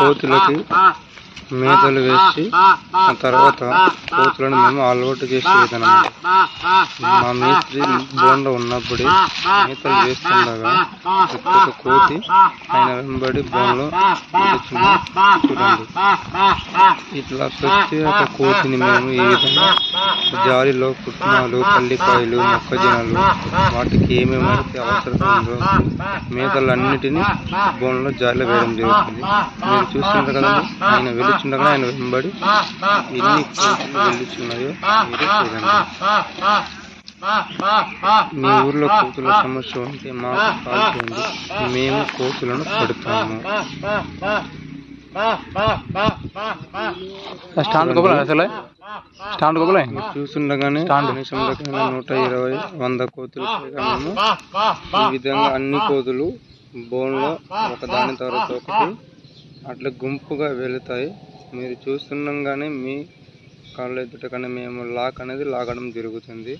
కోతులకి మేతలు వేసి ఆ తర్వాత కోతులను మేము అలవాటు చేసే విధానం. మా మేస్త్రి బోండ ఉన్నప్పుడే మేతలు వేస్తుండగా ఒక్కొక్క కోతి ఆయన వెంబడి బోన్లో చూడండి. ఇట్లా ప్రతి ఒక్క కోతిని మేము ఈ విధంగా జాలిలో పుట్నాలు, పల్లికాయలు, మొక్కజొన్నలు వాటికి ఏమేమైతే అవసరం ఉందో మేతలన్నిటినీ బోన్లో జాలిలో వేయడం జరుగుతుంది. మీరు చూస్తుంటారు కదండి, ఆయన వెలుచుండగా ఆయన వెంబడి ఎన్ని కోతులు వెలుచున్నాయో మీరే చూడండి. మీ ఊర్లో కోతుల సమస్య ఉంటే మాకు కాల్ చేయండి, మేము కోతులను పెడతాము. చూస్తుండగానే కనీసంలో 120, 100 కోతులు మేము ఈ విధంగా అన్ని కోతులు బోన్లో ఒకదాని తర్వాత ఒకటి అట్లా గుంపుగా వెళుతాయి. మీరు చూస్తుండగానే మీ కాళ్ళ ఎదుటగానే మేము లాక్ అనేది లాగడం జరుగుతుంది.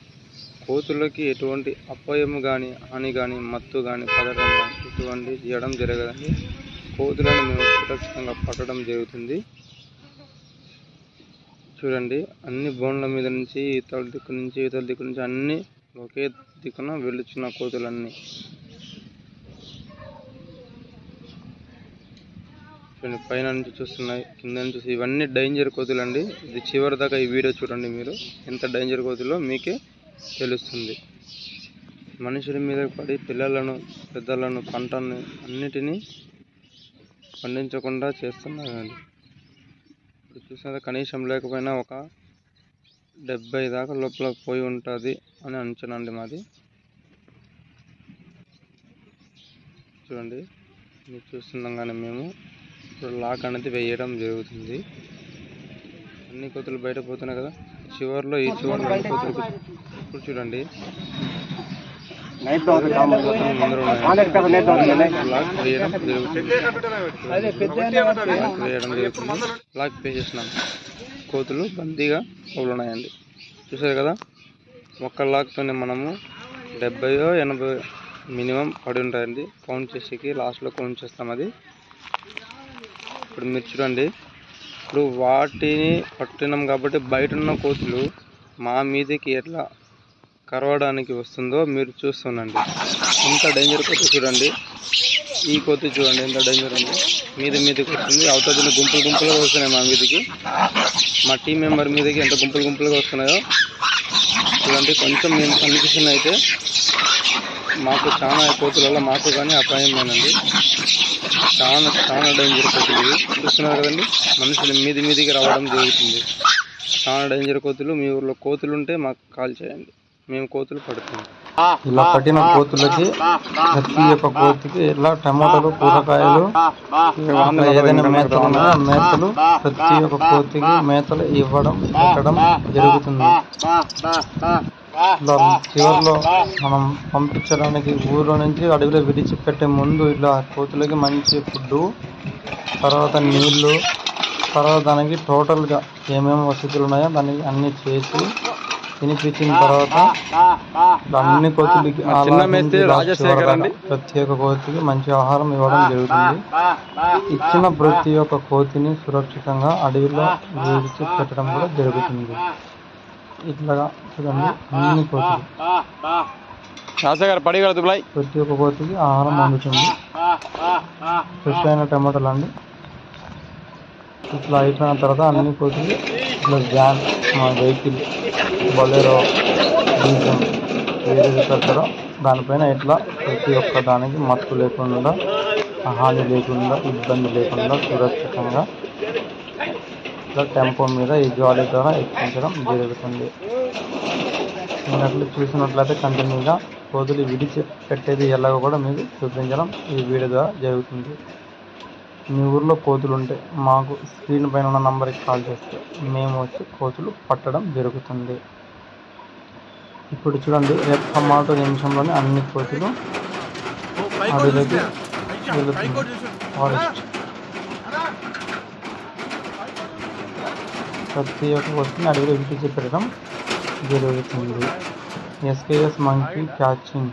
కోతులకి ఎటువంటి అపాయము కానీ, హాని కానీ, మత్తు కానీ పడడం కానీ ఎటువంటి చేయడం జరగదండి. కోతులను మేము సురక్షితంగా పట్టడం జరుగుతుంది. చూడండి, అన్ని బోన్ల మీద నుంచి ఇతల దిక్కు నుంచి అన్ని ఒకే దిక్కున వెళుచున్న కోతులన్నీ. చూడండి, పైన నుంచి చూస్తున్నాయి, కింద నుంచి చూసి ఇవన్నీ డేంజర్ కోతులు అండి. ఇది చివరి దాకా ఈ వీడియో చూడండి, మీరు ఎంత డేంజర్ కోతులో మీకే తెలుస్తుంది. మనుషుల మీద పడి పిల్లలను, పెద్దలను, పంటను అన్నిటినీ పండించకుండా చేస్తున్నారండి. ఇప్పుడు చూసినా కనీసం లేకపోయినా ఒక 70 దాకా లోపల పోయి ఉంటుంది అని అంచనా అండి మాది. చూడండి, మీరు చూస్తుండగానే మేము ఇప్పుడు లాక్ అనేది వేయడం జరుగుతుంది. అన్ని కోతులు బయట పోతున్నాయి కదా, చివరిలో ఈ చివరిలో అన్ని కోతులు. ఇప్పుడు చూడండి, లాక్ వేయడం జరుగుతుంది. లాక్ వేసేసినాం, కోతులు బందీగా ఉన్నాయండి. చూసారు కదా, ఒక్క లాక్తోనే మనము 70, 80 మినిమం పడి ఉంటాయండి. కౌంట్ చేసేకి లాస్ట్లో కౌంట్ చేస్తాం అది. ఇప్పుడు మీరు చూడండి, ఇప్పుడు వాటిని పట్టినాం కాబట్టి బయట ఉన్న కోతులు మా మీదకి ఎట్లా కరవడానికి వస్తుందో మీరు చూస్తుండండి. ఎంత డేంజర్ కోతి చూడండి. ఈ కోతి చూడండి ఎంత డేంజర్ ఉంది, మీదకి వస్తుంది. అవతల గుంపులుగా వస్తున్నాయి మా మీదకి. మా టీం మెంబర్ మీదకి ఎంత గుంపులుగా వస్తున్నాయో చూడండి. కొంచెం మేము కన్ఫ్యూషన్ అయితే మాకు చాలా కోతుల వల్ల మాకు కానీ అపాయమేనండి. చాలా డేంజర్ కోతులు ఇవి. చూస్తున్నారు కదండి, మనుషులు మీదికి రావడం జరుగుతుంది. చాలా డేంజర్ కోతులు. మీ ఊర్లో కోతులు ఉంటే మాకు కాల్ చేయండి, మేము కోతులు పడుతున్నాం. ఇలా పట్టిన కోతులకి ప్రతి ఒక్క కోతికి ఇలా టమాటాలు, కూరగాయలు, ఏదైనా మేతలు ఉన్నాయో ఆ మేతలు ప్రతి ఒక్క కోతికి మేతలు ఇవ్వడం పెట్టడం జరుగుతుంది. ఇలా చివరిలో మనం పంపించడానికి ఊళ్ళో నుంచి అడవిలో విడిచిపెట్టే ముందు ఇలా కోతులకి మంచి ఫుడ్డు, తర్వాత నీళ్ళు, తర్వాత దానికి టోటల్గా ఏమేమి వసతులు ఉన్నాయో దానికి అన్నీ చేసి తినిపించిన తర్వాత అన్ని కోతులకి ప్రతి ఒక్క కోతికి మంచి ఆహారం ఇవ్వడం జరుగుతుంది. ఇచ్చిన ప్రతి ఒక్క కోతిని సురక్షితంగా అడవిలో విడిచి పెట్టడం కూడా జరుగుతుంది. ఇట్లా చూడండి, అన్ని కోతులు ప్రతి ఒక్క కోతికి ఆహారం అందుతుంది. ఫ్రెష్ అయిన టమాటాలు అండి. ఇట్లా అయిపోయిన తర్వాత అన్ని కోతులు ఇట్లా వ్యాన్, మా వెహికల్, బొలెరో, డీజల్ ఏదైతే పెడతారో దానిపైన ఇట్లా ప్రతి ఒక్క దానికి మత్తు లేకుండా, హాని లేకుండా, ఇబ్బంది లేకుండా సురక్షితంగా ఇట్లా టెంపో మీద ఈ జాలీ ద్వారా ఎక్కించడం జరుగుతుంది. మీరు అట్లా చూసినట్లయితే కంటిన్యూగా కోతులు విడిచి పెట్టేది ఎలాగో కూడా మీకు చూపించడం ఈ వీడియో ద్వారా జరుగుతుంది. మీ ఊర్లో కోతులు ఉంటే మాకు స్క్రీన్ పైన ఉన్న నంబర్కి కాల్ చేస్తే మేము వచ్చి కోతులు పట్టడం జరుగుతుంది. ఇప్పుడు చూడండి, ఒక్క మాట నిమిషంలోనే అన్ని కోతులు అడవిలోకి వెళుతుంది. ఫారెస్ట్ ప్రతి ఒక్క కోతిని అడవిలో విడిచి పెట్టడం జరుగుతుంది. SKS monkey catching.